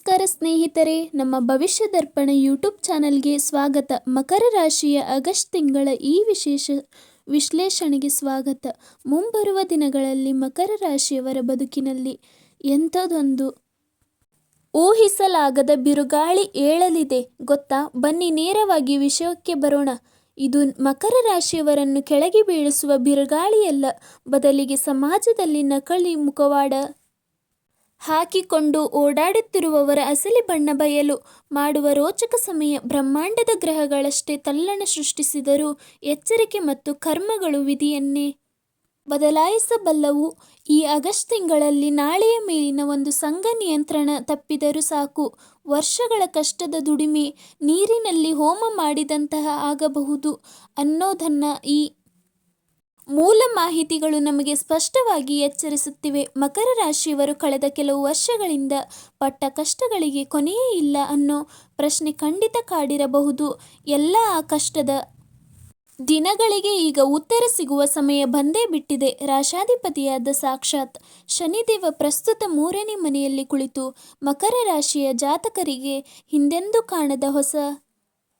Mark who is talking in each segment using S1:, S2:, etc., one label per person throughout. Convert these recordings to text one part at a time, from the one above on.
S1: ನಮಸ್ಕಾರ ಸ್ನೇಹಿತರೆ, ನಮ್ಮ ಭವಿಷ್ಯ ದರ್ಪಣ ಯೂಟ್ಯೂಬ್ ಚಾನಲ್ಗೆ ಸ್ವಾಗತ. ಮಕರ ರಾಶಿಯ ಆಗಸ್ಟ್ ತಿಂಗಳ ಈ ವಿಶೇಷ ವಿಶ್ಲೇಷಣೆಗೆ ಸ್ವಾಗತ. ಮುಂಬರುವ ದಿನಗಳಲ್ಲಿ ಮಕರ ರಾಶಿಯವರ ಬದುಕಿನಲ್ಲಿ ಎಂಥದೊಂದು ಊಹಿಸಲಾಗದ ಬಿರುಗಾಳಿ ಏಳಲಿದೆ ಗೊತ್ತಾ? ಬನ್ನಿ ನೇರವಾಗಿ ವಿಷಯಕ್ಕೆ ಬರೋಣ. ಇದು ಮಕರ ರಾಶಿಯವರನ್ನು ಕೆಳಗೆ ಬೀಳಿಸುವ ಬಿರುಗಾಳಿಯಲ್ಲ, ಬದಲಿಗೆ ಸಮಾಜದಲ್ಲಿ ನಕಲಿ ಮುಖವಾಡ ಹಾಕಿಕೊಂಡು ಓಡಾಡುತ್ತಿರುವವರ ಅಸಲಿ ಬಣ್ಣ ಬಯಲು ಮಾಡುವ ರೋಚಕ ಸಮಯ. ಬ್ರಹ್ಮಾಂಡದ ಗ್ರಹಗಳಷ್ಟೇ ತಲ್ಲಣ ಸೃಷ್ಟಿಸಿದರೂ ಎಚ್ಚರಿಕೆ ಮತ್ತು ಕರ್ಮಗಳು ವಿಧಿಯನ್ನೇ ಬದಲಾಯಿಸಬಲ್ಲವು. ಈ ಆಗಸ್ಟ್ ತಿಂಗಳಲ್ಲಿ ನಾಳೆಯ ಮೇಲಿನ ಒಂದು ಸಂಘ ನಿಯಂತ್ರಣ ತಪ್ಪಿದರೂ ಸಾಕು, ವರ್ಷಗಳ ಕಷ್ಟದ ದುಡಿಮೆ ನೀರಿನಲ್ಲಿ ಹೋಮ ಮಾಡಿದಂತಹ ಆಗಬಹುದು ಅನ್ನೋದನ್ನು ಈ ಮೂಲ ಮಾಹಿತಿಗಳು ನಮಗೆ ಸ್ಪಷ್ಟವಾಗಿ ಎಚ್ಚರಿಸುತ್ತಿವೆ. ಮಕರ ರಾಶಿಯವರು ಕಳೆದ ಕೆಲವು ವರ್ಷಗಳಿಂದ ಪಟ್ಟ ಕಷ್ಟಗಳಿಗೆ ಕೊನೆಯೇ ಇಲ್ಲ ಅನ್ನೋ ಪ್ರಶ್ನೆ ಖಂಡಿತ ಕಾಡಿರಬಹುದು. ಎಲ್ಲ ಆ ಕಷ್ಟದ ದಿನಗಳಿಗೆ ಈಗ ಉತ್ತರ ಸಿಗುವ ಸಮಯ ಬಂದೇ ಬಿಟ್ಟಿದೆ. ರಾಶಾಧಿಪತಿಯಾದ ಸಾಕ್ಷಾತ್ ಶನಿದೇವ ಪ್ರಸ್ತುತ 3ನೇ ಮನೆಯಲ್ಲಿ ಕುಳಿತು ಮಕರ ರಾಶಿಯ ಜಾತಕರಿಗೆ ಹಿಂದೆಂದೂ ಕಾಣದ ಹೊಸ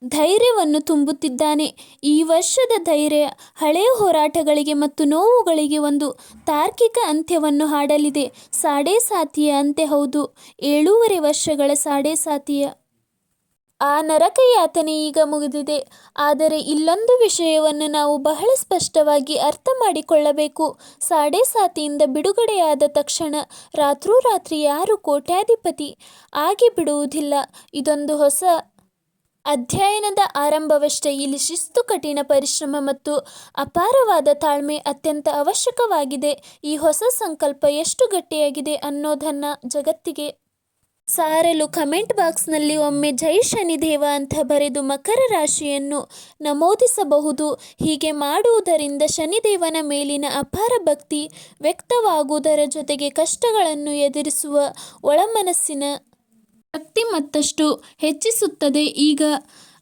S1: ಧೈರ್ಯವನ್ನು ತುಂಬುತ್ತಿದ್ದಾನೆ. ಈ ವರ್ಷದ ಧೈರ್ಯ ಹಳೆಯ ಹೋರಾಟಗಳಿಗೆ ಮತ್ತು ನೋವುಗಳಿಗೆ ಒಂದು ತಾರ್ಕಿಕ ಅಂತ್ಯವನ್ನು ಹಾಡಲಿದೆ. ಸಾಡೆ ಸಾತಿಯ ಅಂತ್ಯ, ಹೌದು, 7.5 ವರ್ಷಗಳ ಸಾಡೆ ಸಾತಿಯ ಆ ನರಕ ಯಾತನೆ ಈಗ ಮುಗಿದಿದೆ. ಆದರೆ ಇಲ್ಲೊಂದು ವಿಷಯವನ್ನು ನಾವು ಬಹಳ ಸ್ಪಷ್ಟವಾಗಿ ಅರ್ಥ ಮಾಡಿಕೊಳ್ಳಬೇಕು. ಸಾಡೆ ಸಾತಿಯಿಂದ ಬಿಡುಗಡೆಯಾದ ತಕ್ಷಣ ರಾತ್ರೋರಾತ್ರಿ ಯಾರೂ ಕೋಟ್ಯಾಧಿಪತಿ ಆಗಿ ಬಿಡುವುದಿಲ್ಲ. ಇದೊಂದು ಹೊಸ ಅಧ್ಯಯನದ ಆರಂಭವಷ್ಟೇ. ಇಲ್ಲಿ ಶಿಸ್ತು, ಕಠಿಣ ಪರಿಶ್ರಮ ಮತ್ತು ಅಪಾರವಾದ ತಾಳ್ಮೆ ಅತ್ಯಂತ ಅವಶ್ಯಕವಾಗಿದೆ. ಈ ಹೊಸ ಸಂಕಲ್ಪ ಎಷ್ಟು ಗಟ್ಟಿಯಾಗಿದೆ ಅನ್ನೋದನ್ನು ಜಗತ್ತಿಗೆ ಸಾರಲು ಕಮೆಂಟ್ ಬಾಕ್ಸ್ನಲ್ಲಿ ಒಮ್ಮೆ ಜೈ ಶನಿದೇವ ಅಂತ ಬರೆದು ಮಕರ ರಾಶಿಯನ್ನು ನಮೂದಿಸಬಹುದು. ಹೀಗೆ ಮಾಡುವುದರಿಂದ ಶನಿದೇವನ ಮೇಲಿನ ಅಪಾರ ಭಕ್ತಿ ವ್ಯಕ್ತವಾಗುವುದರ ಜೊತೆಗೆ ಕಷ್ಟಗಳನ್ನು ಎದುರಿಸುವ ಒಳಮನಸ್ಸಿನ ಶಕ್ತಿ ಮತ್ತಷ್ಟು ಹೆಚ್ಚಿಸುತ್ತದೆ. ಈಗ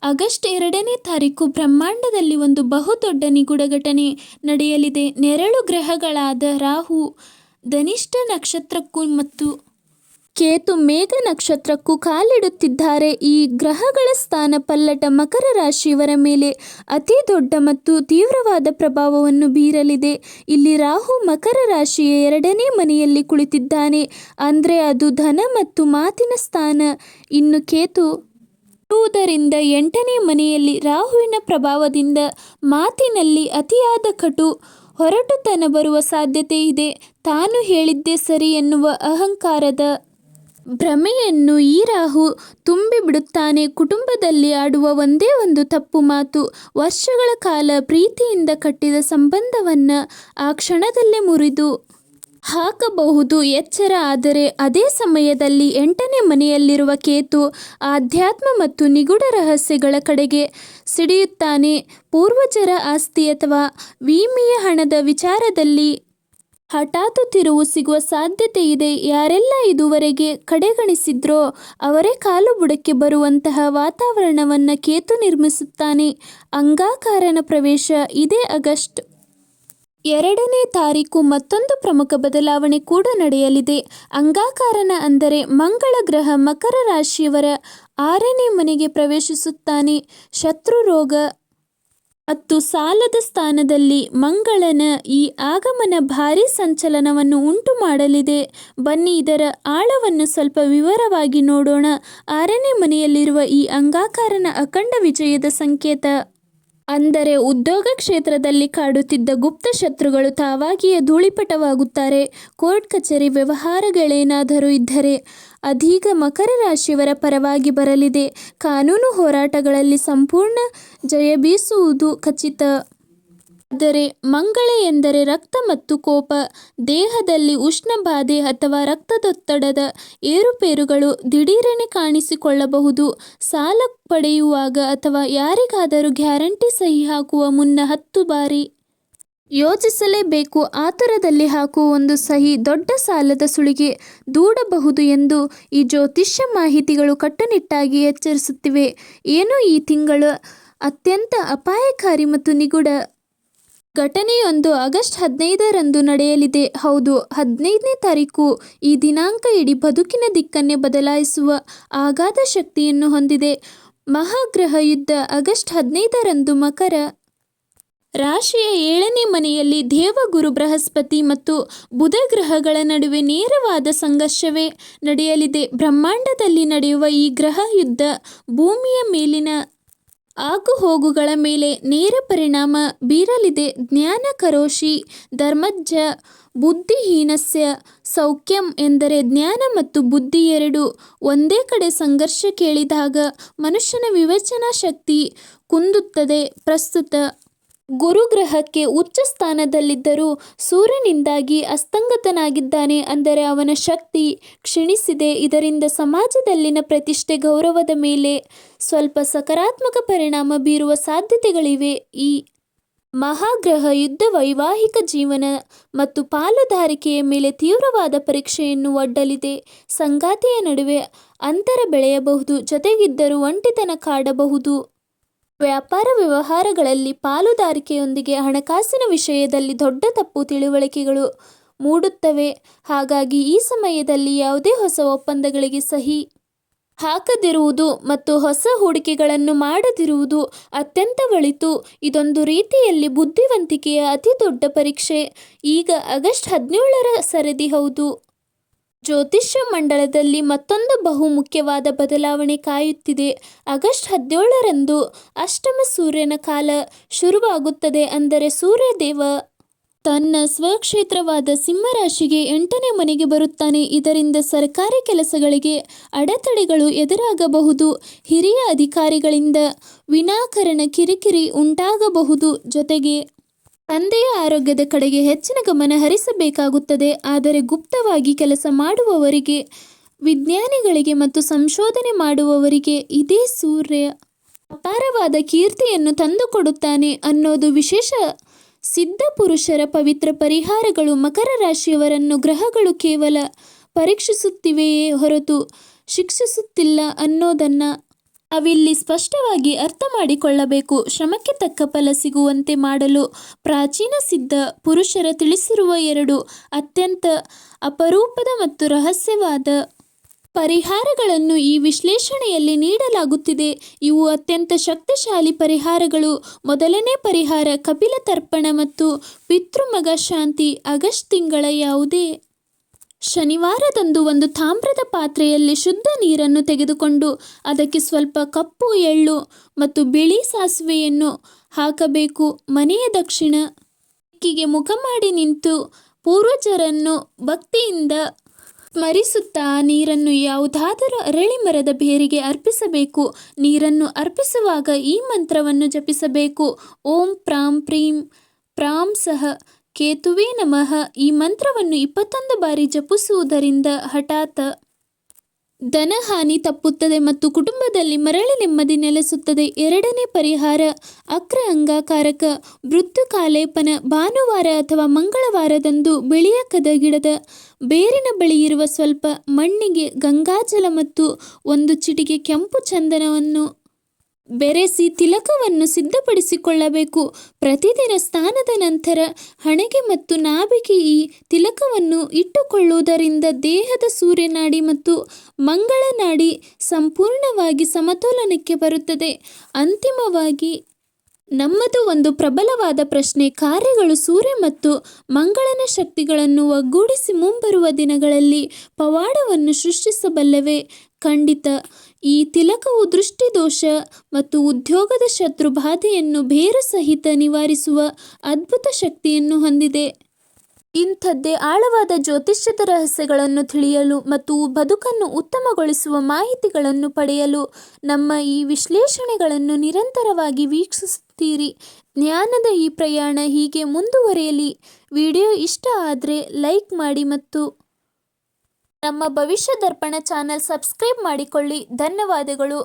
S1: ಆಗಸ್ಟ್ 2ನೇ ತಾರೀಕು ಬ್ರಹ್ಮಾಂಡದಲ್ಲಿ ಒಂದು ಬಹುದೊಡ್ಡ ನಿಗೂಢ ಘಟನೆ ನಡೆಯಲಿದೆ. ನೆರಳು ಗ್ರಹಗಳಾದ ರಾಹು ಧನಿಷ್ಠ ನಕ್ಷತ್ರಕ್ಕೂ ಮತ್ತು ಕೇತು ಮೇಘ ನಕ್ಷತ್ರಕ್ಕೂ ಕಾಲಿಡುತ್ತಿದ್ದಾರೆ. ಈ ಗ್ರಹಗಳ ಸ್ಥಾನ ಪಲ್ಲಟ ಮಕರ ರಾಶಿಯವರ ಮೇಲೆ ಅತಿ ದೊಡ್ಡ ಮತ್ತು ತೀವ್ರವಾದ ಪ್ರಭಾವವನ್ನು ಬೀರಲಿದೆ. ಇಲ್ಲಿ ರಾಹು ಮಕರ ರಾಶಿಯ 2ನೇ ಮನೆಯಲ್ಲಿ ಕುಳಿತಿದ್ದಾನೆ, ಅಂದರೆ ಅದು ಧನ ಮತ್ತು ಮಾತಿನ ಸ್ಥಾನ. ಇನ್ನು ಕೇತು ಇರುವುದರಿಂದ 8ನೇ ಮನೆಯಲ್ಲಿ. ರಾಹುವಿನ ಪ್ರಭಾವದಿಂದ ಮಾತಿನಲ್ಲಿ ಅತಿಯಾದ ಕಟು ಹೊರಟುತನ ಬರುವ ಸಾಧ್ಯತೆ ಇದೆ. ತಾನು ಹೇಳಿದ್ದೇ ಸರಿ ಎನ್ನುವ ಅಹಂಕಾರದ ಭ್ರಮೆಯನ್ನು ಈ ರಾಹು ತುಂಬಿಬಿಡುತ್ತಾನೆ. ಕುಟುಂಬದಲ್ಲಿ ಆಡುವ ಒಂದೇ ಒಂದು ತಪ್ಪು ಮಾತು ವರ್ಷಗಳ ಕಾಲ ಪ್ರೀತಿಯಿಂದ ಕಟ್ಟಿದ ಸಂಬಂಧವನ್ನು ಆ ಕ್ಷಣದಲ್ಲೇ ಮುರಿದು ಹಾಕಬಹುದು. ಎಚ್ಚರ. ಆದರೆ ಅದೇ ಸಮಯದಲ್ಲಿ 8ನೇ ಮನೆಯಲ್ಲಿರುವ ಕೇತು ಆಧ್ಯಾತ್ಮ ಮತ್ತು ನಿಗೂಢ ರಹಸ್ಯಗಳ ಕಡೆಗೆ ಸಿಡಿಯುತ್ತಾನೆ. ಪೂರ್ವಜರ ಆಸ್ತಿ ಅಥವಾ ವಿಮೆಯ ಹಣದ ವಿಚಾರದಲ್ಲಿ ಹಠಾತ್ ತಿರುವು ಸಿಗುವ ಸಾಧ್ಯತೆ ಇದೆ. ಯಾರೆಲ್ಲ ಇದುವರೆಗೆ ಕಡೆಗಣಿಸಿದ್ರೋ ಅವರೇ ಕಾಲು ಬುಡಕ್ಕೆ ಬರುವಂತಹ ವಾತಾವರಣವನ್ನು ಕೇತು ನಿರ್ಮಿಸುತ್ತಾನೆ. ಅಂಗಾಕಾರನ ಪ್ರವೇಶ ಇದೇ ಆಗಸ್ಟ್ 2ನೇ ತಾರೀಕು ಮತ್ತೊಂದು ಪ್ರಮುಖ ಬದಲಾವಣೆ ಕೂಡ ನಡೆಯಲಿದೆ. ಅಂಗಾಕಾರನ ಅಂದರೆ ಮಂಗಳ ಗ್ರಹ ಮಕರ ರಾಶಿಯವರ 6ನೇ ಮನೆಗೆ ಪ್ರವೇಶಿಸುತ್ತಾನೆ. ಶತ್ರು, ರೋಗ ಮತ್ತು ಸಾಲದ ಸ್ಥಾನದಲ್ಲಿ ಮಂಗಳನ ಈ ಆಗಮನ ಭಾರೀ ಸಂಚಲನವನ್ನು ಉಂಟು ಮಾಡಲಿದೆ. ಬನ್ನಿ ಇದರ ಆಳವನ್ನು ಸ್ವಲ್ಪ ವಿವರವಾಗಿ ನೋಡೋಣ. 6ನೇ ಮನೆಯಲ್ಲಿರುವ ಈ ಅಂಗಾಕಾರನ ಅಖಂಡ ವಿಜಯದ ಸಂಕೇತ. ಅಂದರೆ ಉದ್ಯೋಗ ಕ್ಷೇತ್ರದಲ್ಲಿ ಕಾಡುತ್ತಿದ್ದ ಗುಪ್ತ ಶತ್ರುಗಳು ತಾವಾಗಿಯೇ ಧೂಳಿಪಟವಾಗುತ್ತಾರೆ. ಕೋರ್ಟ್ ಕಚೇರಿ ವ್ಯವಹಾರಗಳೇನಾದರೂ ಇದ್ದರೆ ಅದೀಗ ಮಕರ ರಾಶಿಯವರ ಪರವಾಗಿ ಬರಲಿದೆ. ಕಾನೂನು ಹೋರಾಟಗಳಲ್ಲಿ ಸಂಪೂರ್ಣ ಜಯ ಬೀಸುವುದು ಖಚಿತ. ಆದರೆ ಮಂಗಳ ಎಂದರೆ ರಕ್ತ ಮತ್ತು ಕೋಪ. ದೇಹದಲ್ಲಿ ಉಷ್ಣ ಬಾಧೆ ಅಥವಾ ರಕ್ತದೊತ್ತಡದ ಏರುಪೇರುಗಳು ದಿಢೀರನೆ ಕಾಣಿಸಿಕೊಳ್ಳಬಹುದು. ಸಾಲ ಪಡೆಯುವಾಗ ಅಥವಾ ಯಾರಿಗಾದರೂ ಗ್ಯಾರಂಟಿ ಸಹಿ ಹಾಕುವ ಮುನ್ನ 10 ಬಾರಿ ಯೋಚಿಸಲೇಬೇಕು. ಆತುರದಲ್ಲಿ ಹಾಕುವ ಒಂದು ಸಹಿ ದೊಡ್ಡ ಸಾಲದ ಸುಳಿಗೆ ದೂಡಬಹುದು ಎಂದು ಈ ಜ್ಯೋತಿಷ್ಯ ಮಾಹಿತಿಗಳು ಕಟ್ಟುನಿಟ್ಟಾಗಿ ಎಚ್ಚರಿಸುತ್ತಿವೆ. ಏನು ಈ ತಿಂಗಳು ಅತ್ಯಂತ ಅಪಾಯಕಾರಿ ಮತ್ತು ನಿಗೂಢ ಘಟನೆಯೊಂದು ಆಗಸ್ಟ್ 15ರಂದು ನಡೆಯಲಿದೆ. ಹೌದು, 15ನೇ ತಾರೀಕು. ಈ ದಿನಾಂಕ ಇಡೀ ಬದುಕಿನ ದಿಕ್ಕನ್ನೇ ಬದಲಾಯಿಸುವ ಅಗಾಧ ಶಕ್ತಿಯನ್ನು ಹೊಂದಿದೆ. ಮಹಾಗ್ರಹ ಯುದ್ಧ ಆಗಸ್ಟ್ 15ರಂದು ಮಕರ ರಾಶಿಯ 7ನೇ ಮನೆಯಲ್ಲಿ ದೇವಗುರು ಬೃಹಸ್ಪತಿ ಮತ್ತು ಬುಧ ಗ್ರಹಗಳ ನಡುವೆ ನೇರವಾದ ಸಂಘರ್ಷವೇ ನಡೆಯಲಿದೆ. ಬ್ರಹ್ಮಾಂಡದಲ್ಲಿ ನಡೆಯುವ ಈ ಗ್ರಹ ಯುದ್ಧ ಭೂಮಿಯ ಮೇಲಿನ ಆಗುಹೋಗುಗಳ ಮೇಲೆ ನೇರ ಪರಿಣಾಮ ಬೀರಲಿದೆ. ಜ್ಞಾನ ಕರೋಷಿ ಧರ್ಮಜ್ಜ ಬುದ್ಧಿಹೀನಸ್ಯ ಸೌಖ್ಯಂ ಎಂದರೆ ಜ್ಞಾನ ಮತ್ತು ಬುದ್ಧಿ ಎರಡೂ ಒಂದೇ ಕಡೆ ಸಂಘರ್ಷ ಕೇಳಿದಾಗ ಮನುಷ್ಯನ ವಿವೇಚನಾ ಶಕ್ತಿ ಕುಂದುತ್ತದೆ. ಪ್ರಸ್ತುತ ಗುರುಗ್ರಹಕ್ಕೆ ಉಚ್ಚ ಸ್ಥಾನದಲ್ಲಿದ್ದರೂ ಸೂರ್ಯನಿಂದಾಗಿ ಅಸ್ತಂಗತನಾಗಿದ್ದಾನೆ. ಅಂದರೆ ಅವನ ಶಕ್ತಿ ಕ್ಷೀಣಿಸಿದೆ. ಇದರಿಂದ ಸಮಾಜದಲ್ಲಿನ ಪ್ರತಿಷ್ಠೆ ಗೌರವದ ಮೇಲೆ ಸ್ವಲ್ಪ ಸಕಾರಾತ್ಮಕ ಪರಿಣಾಮ ಬೀರುವ ಸಾಧ್ಯತೆಗಳಿವೆ. ಈ ಮಹಾಗ್ರಹ ಯುದ್ಧ ವೈವಾಹಿಕ ಜೀವನ ಮತ್ತು ಪಾಲುದಾರಿಕೆಯ ಮೇಲೆ ತೀವ್ರವಾದ ಪರೀಕ್ಷೆಯನ್ನು ಒಡ್ಡಲಿದೆ. ಸಂಗಾತಿಯ ನಡುವೆ ಅಂತರ ಬೆಳೆಯಬಹುದು, ಜೊತೆಗಿದ್ದರೂ ಒಂಟಿತನ ಕಾಡಬಹುದು. ವ್ಯಾಪಾರ ವ್ಯವಹಾರಗಳಲ್ಲಿ ಪಾಲುದಾರಿಕೆಯೊಂದಿಗೆ ಹಣಕಾಸಿನ ವಿಷಯದಲ್ಲಿ ದೊಡ್ಡ ತಪ್ಪು ತಿಳುವಳಿಕೆಗಳು ಮೂಡುತ್ತವೆ. ಹಾಗಾಗಿ ಈ ಸಮಯದಲ್ಲಿ ಯಾವುದೇ ಹೊಸ ಒಪ್ಪಂದಗಳಿಗೆ ಸಹಿ ಹಾಕದಿರುವುದು ಮತ್ತು ಹೊಸ ಹೂಡಿಕೆಗಳನ್ನು ಮಾಡದಿರುವುದು ಅತ್ಯಂತ ಒಳಿತು. ಇದೊಂದು ರೀತಿಯಲ್ಲಿ ಬುದ್ಧಿವಂತಿಕೆಯ ಅತಿ ದೊಡ್ಡ ಪರೀಕ್ಷೆ. ಈಗ ಆಗಸ್ಟ್ 17ರ ಸರದಿ. ಹೌದು, ಜ್ಯೋತಿಷ್ಯ ಮಂಡಲದಲ್ಲಿ ಮತ್ತೊಂದು ಬಹು ಮುಖ್ಯವಾದ ಬದಲಾವಣೆ ಕಾಯುತ್ತಿದೆ. ಆಗಸ್ಟ್ 17ರಂದು ಅಷ್ಟಮ ಸೂರ್ಯನ ಕಾಲ ಶುರುವಾಗುತ್ತದೆ. ಅಂದರೆ ಸೂರ್ಯದೇವ ತನ್ನ ಸ್ವಕ್ಷೇತ್ರವಾದ ಸಿಂಹರಾಶಿಗೆ 8ನೇ ಮನೆಗೆ ಬರುತ್ತಾನೆ. ಇದರಿಂದ ಸರ್ಕಾರಿ ಕೆಲಸಗಳಿಗೆ ಅಡೆತಡೆಗಳು ಎದುರಾಗಬಹುದು. ಹಿರಿಯ ಅಧಿಕಾರಿಗಳಿಂದ ವಿನಾಕಾರಣ ಕಿರಿಕಿರಿ ಉಂಟಾಗಬಹುದು. ಜೊತೆಗೆ ತಂದೆಯ ಆರೋಗ್ಯದ ಕಡೆಗೆ ಹೆಚ್ಚಿನ ಗಮನ ಹರಿಸಬೇಕಾಗುತ್ತದೆ. ಆದರೆ ಗುಪ್ತವಾಗಿ ಕೆಲಸ ಮಾಡುವವರಿಗೆ, ವಿಜ್ಞಾನಿಗಳಿಗೆ ಮತ್ತು ಸಂಶೋಧನೆ ಮಾಡುವವರಿಗೆ ಇದೇ ಸೂರ್ಯ ಅಪಾರವಾದ ಕೀರ್ತಿಯನ್ನು ತಂದುಕೊಡುತ್ತಾನೆ ಅನ್ನೋದು ವಿಶೇಷ. ಸಿದ್ಧ ಪುರುಷರ ಪವಿತ್ರ ಪರಿಹಾರಗಳು ಮಕರ ರಾಶಿಯವರನ್ನು ಗ್ರಹಗಳು ಕೇವಲ ಪರೀಕ್ಷಿಸುತ್ತಿವೆಯೇ ಹೊರತು ಶಿಕ್ಷಿಸುತ್ತಿಲ್ಲ ಅನ್ನೋದನ್ನು ನಾವಿಲ್ಲಿ ಸ್ಪಷ್ಟವಾಗಿ ಅರ್ಥ ಮಾಡಿಕೊಳ್ಳಬೇಕು. ಶ್ರಮಕ್ಕೆ ತಕ್ಕ ಫಲ ಸಿಗುವಂತೆ ಮಾಡಲು ಪ್ರಾಚೀನ ಸಿದ್ಧ ಪುರುಷರ ತಿಳಿಸಿರುವ 2 ಅತ್ಯಂತ ಅಪರೂಪದ ಮತ್ತು ರಹಸ್ಯವಾದ ಪರಿಹಾರಗಳನ್ನು ಈ ವಿಶ್ಲೇಷಣೆಯಲ್ಲಿ ನೀಡಲಾಗುತ್ತಿದೆ. ಇವು ಅತ್ಯಂತ ಶಕ್ತಿಶಾಲಿ ಪರಿಹಾರಗಳು. ಮೊದಲನೇ ಪರಿಹಾರ ಕಪಿಲ ತರ್ಪಣ ಮತ್ತು ಪಿತೃಮಗ ಶಾಂತಿ. ಆಗಸ್ಟ್ ತಿಂಗಳ ಯಾವುದೇ ಶನಿವಾರದಂದು ಒಂದು ತಾಮ್ರದ ಪಾತ್ರೆಯಲ್ಲಿ ಶುದ್ಧ ನೀರನ್ನು ತೆಗೆದುಕೊಂಡು ಅದಕ್ಕೆ ಸ್ವಲ್ಪ ಕಪ್ಪು ಎಳ್ಳು ಮತ್ತು ಬಿಳಿ ಸಾಸಿವೆಯನ್ನು ಹಾಕಬೇಕು. ಮನೆಯ ದಕ್ಷಿಣ ದಿಕ್ಕಿಗೆ ಮುಖ ಮಾಡಿ ನಿಂತು ಪೂರ್ವಜರನ್ನು ಭಕ್ತಿಯಿಂದ ಸ್ಮರಿಸುತ್ತಾ ಆ ನೀರನ್ನು ಯಾವುದಾದರೂ ಅರಳಿ ಮರದ ಬೇರಿಗೆ ಅರ್ಪಿಸಬೇಕು. ನೀರನ್ನು ಅರ್ಪಿಸುವಾಗ ಈ ಮಂತ್ರವನ್ನು ಜಪಿಸಬೇಕು. ಓಂ ಪ್ರಾಂ ಪ್ರೀಂ ಪ್ರಾಂ ಸಹ ಕೇತುವೇ ನಮಃ. ಈ ಮಂತ್ರವನ್ನು 21 ಬಾರಿ ಜಪಿಸುವುದರಿಂದ ಹಠಾತ್ ಧನಹಾನಿ ತಪ್ಪುತ್ತದೆ ಮತ್ತು ಕುಟುಂಬದಲ್ಲಿ ಮರಳಿ ನೆಮ್ಮದಿ ನೆಲೆಸುತ್ತದೆ. ಎರಡನೇ ಪರಿಹಾರ ಅಕ್ರ ಅಂಗಾಕಾರಕ ಮೃತ್ಯುಕಾಲೇಪನ. ಭಾನುವಾರ ಅಥವಾ ಮಂಗಳವಾರದಂದು ಬಿಳಿಯ ಕದಗಿಡದ ಬೇರಿನ ಬಳಿ ಇರುವ ಸ್ವಲ್ಪ ಮಣ್ಣಿಗೆ ಗಂಗಾಜಲ ಮತ್ತು 1 ಚಿಟಿಕೆ ಕೆಂಪು ಚಂದನವನ್ನು ಬೆರೆಸಿ ತಿಲಕವನ್ನು ಸಿದ್ಧಪಡಿಸಿಕೊಳ್ಳಬೇಕು. ಪ್ರತಿದಿನ ಸ್ನಾನದ ನಂತರ ಹಣೆಗೆ ಮತ್ತು ನಾಭಿಗೆ ಈ ತಿಲಕವನ್ನು ಇಟ್ಟುಕೊಳ್ಳುವುದರಿಂದ ದೇಹದ ಸೂರ್ಯನಾಡಿ ಮತ್ತು ಮಂಗಳನಾಡಿ ಸಂಪೂರ್ಣವಾಗಿ ಸಮತೋಲನಕ್ಕೆ ಬರುತ್ತದೆ. ಅಂತಿಮವಾಗಿ ನಮ್ಮದು ಒಂದು ಪ್ರಬಲವಾದ ಪ್ರಶ್ನೆ. ಕಾರ್ಯಗಳು ಸೂರ್ಯ ಮತ್ತು ಮಂಗಳನ ಶಕ್ತಿಗಳನ್ನು ಒಗ್ಗೂಡಿಸಿ ಮುಂಬರುವ ದಿನಗಳಲ್ಲಿ ಪವಾಡವನ್ನು ಸೃಷ್ಟಿಸಬಲ್ಲವೆ? ಖಂಡಿತ. ಈ ತಿಲಕವು ದೃಷ್ಟಿದೋಷ ಮತ್ತು ಉದ್ಯೋಗದ ಶತ್ರು ಬಾಧೆಯನ್ನು ಬೇರು ಸಹಿತ ನಿವಾರಿಸುವ ಅದ್ಭುತ ಶಕ್ತಿಯನ್ನು ಹೊಂದಿದೆ. ಇಂಥದ್ದೇ ಆಳವಾದ ಜ್ಯೋತಿಷ್ಯದ ರಹಸ್ಯಗಳನ್ನು ತಿಳಿಯಲು ಮತ್ತು ಬದುಕನ್ನು ಉತ್ತಮಗೊಳಿಸುವ ಮಾಹಿತಿಗಳನ್ನು ಪಡೆಯಲು ನಮ್ಮ ಈ ವಿಶ್ಲೇಷಣೆಗಳನ್ನು ನಿರಂತರವಾಗಿ ವೀಕ್ಷಿಸುತ್ತೀರಿ. ಜ್ಞಾನದ ಈ ಪ್ರಯಾಣ ಹೀಗೆ ಮುಂದುವರಿಯಲಿ. ವಿಡಿಯೋ ಇಷ್ಟ ಆದರೆ ಲೈಕ್ ಮಾಡಿ ಮತ್ತು ನಮ್ಮ ಭವಿಷ್ಯ ದರ್ಪಣ ಚಾನಲ್ ಸಬ್ಸ್ಕ್ರೈಬ್ ಮಾಡಿಕೊಳ್ಳಿ. ಧನ್ಯವಾದಗಳು.